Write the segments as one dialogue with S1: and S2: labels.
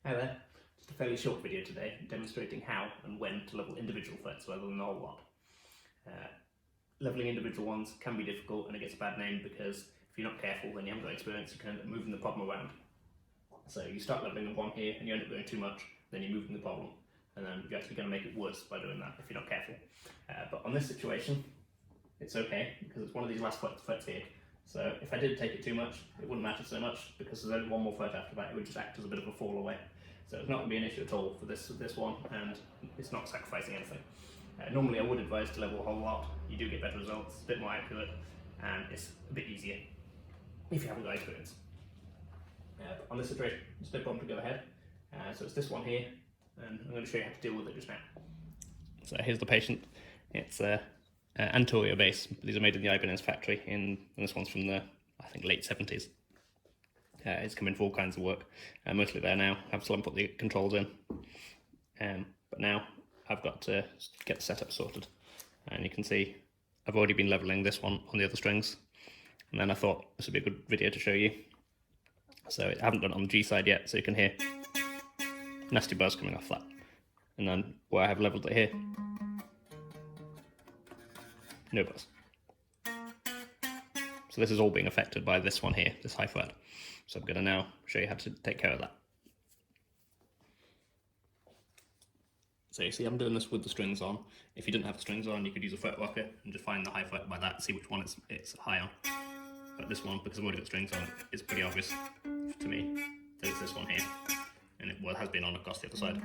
S1: Hi there, just a fairly short video today demonstrating how and when to level individual frets rather than the whole lot. Leveling individual ones can be difficult and it gets a bad name because if you're not careful and you haven't got experience, you can end up moving the problem around. So you start leveling the one here and you end up going too much, then you're moving the problem, and then you're actually going to make it worse by doing that if you're not careful. But on this situation, it's okay because it's one of these last frets here. So if I did take it too much, it wouldn't matter so much because there's only one more fret after that. It would just act as a bit of a fall away. So it's not going to be an issue at all for this one, and it's not sacrificing anything. Normally I would advise to level a whole lot. You do get better results, it's a bit more accurate, and it's a bit easier if you haven't got experience. But on this situation, it's no problem to go ahead. So it's this one here, and I'm going to show you how to deal with it just now. So here's the patient. It's Antoria base. These are made in the Ibanez factory, and this one's from the, I think, late 70s. It's come in for all kinds of work, mostly there now. I've still haven't put the controls in, but now I've got to get the setup sorted. And you can see I've already been leveling this one on the other strings, and then I thought this would be a good video to show you. So I haven't done it on the G side yet, so you can hear nasty buzz coming off that. And then where I have leveled it here, no buzz. So this is all being affected by this one here, this high fret. So I'm going to now show you how to take care of that. So you see I'm doing this with the strings on. If you didn't have the strings on, you could use a fret rocker and just find the high fret by that, see which one it's high on. But this one, because I've already got strings on, it's pretty obvious to me that it's this one here. And it has been on across the other side.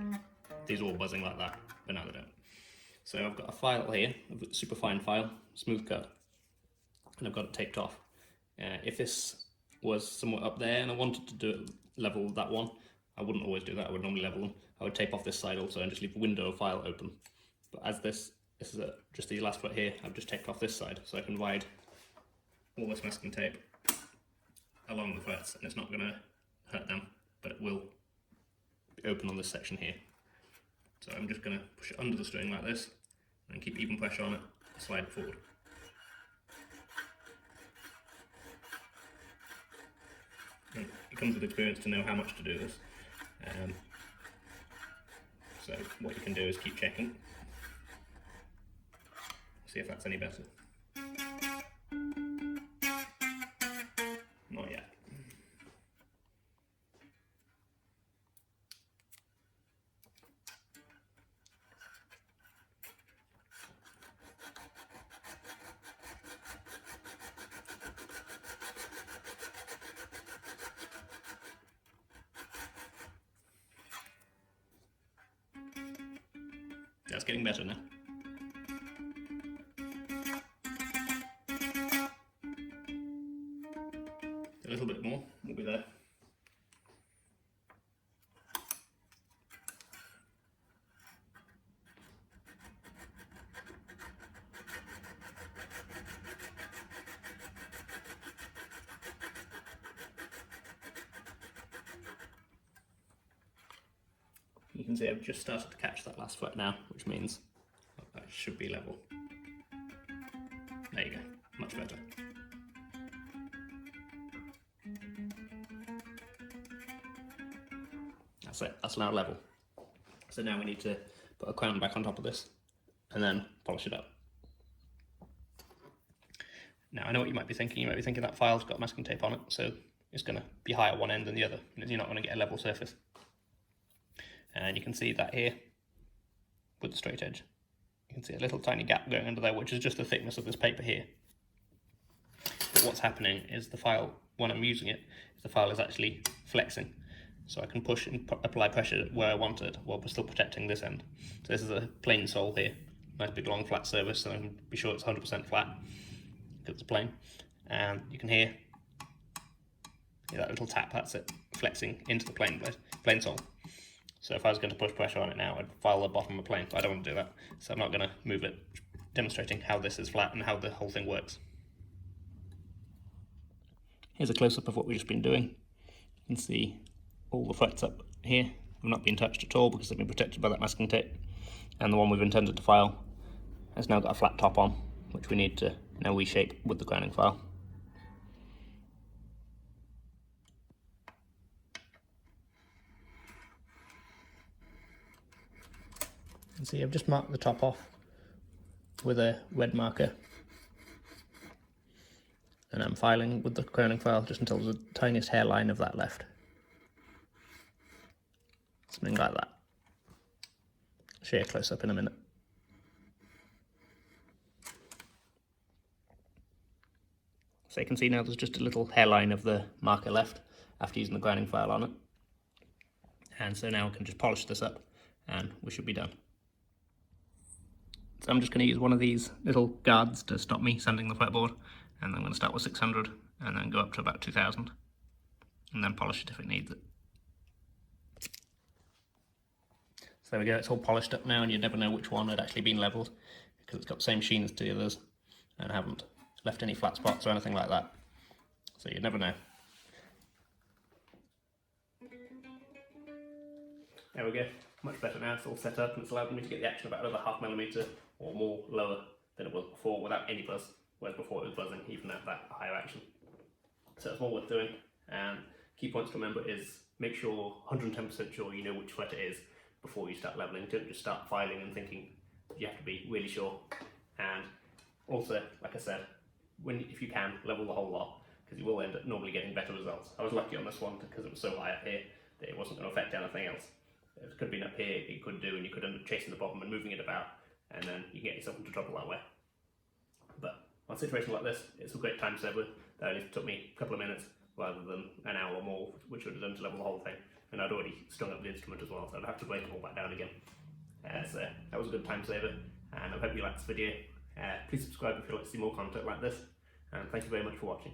S1: These are all buzzing like that, but now they don't. So I've got a file here, a super fine file, smooth cut, and I've got it taped off. If this was somewhere up there and I wanted to do it level that one, I wouldn't always do that. I would normally level them. I would tape off this side also and just leave the window file open. But as this is just the last fret here, I've just taped off this side, so I can ride all this masking tape along the frets, and it's not going to hurt them, but it will be open on this section here. So I'm just going to push it under the string like this and keep even pressure on it, slide it forward. And it comes with experience to know how much to do this. So what you can do is keep checking, see if that's any better. Not yet. That's getting better now. A little bit more, we'll be there. You can see I've just started to catch that last fret now, which means that should be level. There you go, much better. That's it, that's now level. So now we need to put a crown back on top of this and then polish it up. Now I know what you might be thinking. You might be thinking that file's got masking tape on it, so it's going to be higher at one end than the other, and you're not going to get a level surface. And you can see that here with the straight edge. You can see a little tiny gap going under there, which is just the thickness of this paper here. But what's happening is the file, when I'm using it, the file is actually flexing. So I can push and apply pressure where I want it while we're still protecting this end. So this is a plain sole here, nice big long flat surface, so I can be sure it's 100% flat because it's plain. And you can hear that little tap, that's it, flexing into the plain sole. So if I was going to push pressure on it now, I'd file the bottom of the plane, but I don't want to do that. So I'm not going to move it, demonstrating how this is flat and how the whole thing works. Here's a close-up of what we've just been doing. You can see all the frets up here have not been touched at all because they've been protected by that masking tape. And the one we've intended to file has now got a flat top on, which we need to now reshape with the grounding file. can see I've just marked the top off with a red marker, and I'm filing with the crowning file just until there's the tiniest hairline of that left. Something like that. I'll show you a close up in a minute. So you can see now there's just a little hairline of the marker left after using the grinding file on it. And so now we can just polish this up and we should be done. So I'm just going to use one of these little guards to stop me sanding the fretboard, and I'm going to start with 600 and then go up to about 2000 and then polish it if it needs it. So there we go, it's all polished up now, and you'd never know which one had actually been levelled because it's got the same sheen as the others and haven't left any flat spots or anything like that. So you'd never know. There we go, much better now, it's all set up and it's allowed me to get the action about another ½ mm or more lower than it was before without any buzz, whereas before it was buzzing even at that higher action. So it's more worth doing, and key points to remember is make sure 110% sure you know which fret it is before you start levelling. Don't just start filing and thinking you have to be really sure. And also, like I said, if you can, level the whole lot, because you will end up normally getting better results. I was lucky on this one because it was so high up here that it wasn't going to affect anything else. If it could have been up here, it could do, and you could end up chasing the bottom and moving it about, and then you get yourself into trouble that way. But on a situation like this, it's a great time saver that only took me a couple of minutes rather than an hour or more, which would have done to level the whole thing. And I'd already strung up the instrument as well, so I'd have to break it all back down again. So that was a good time saver, and I hope you liked this video. Please subscribe if you'd like to see more content like this, and thank you very much for watching.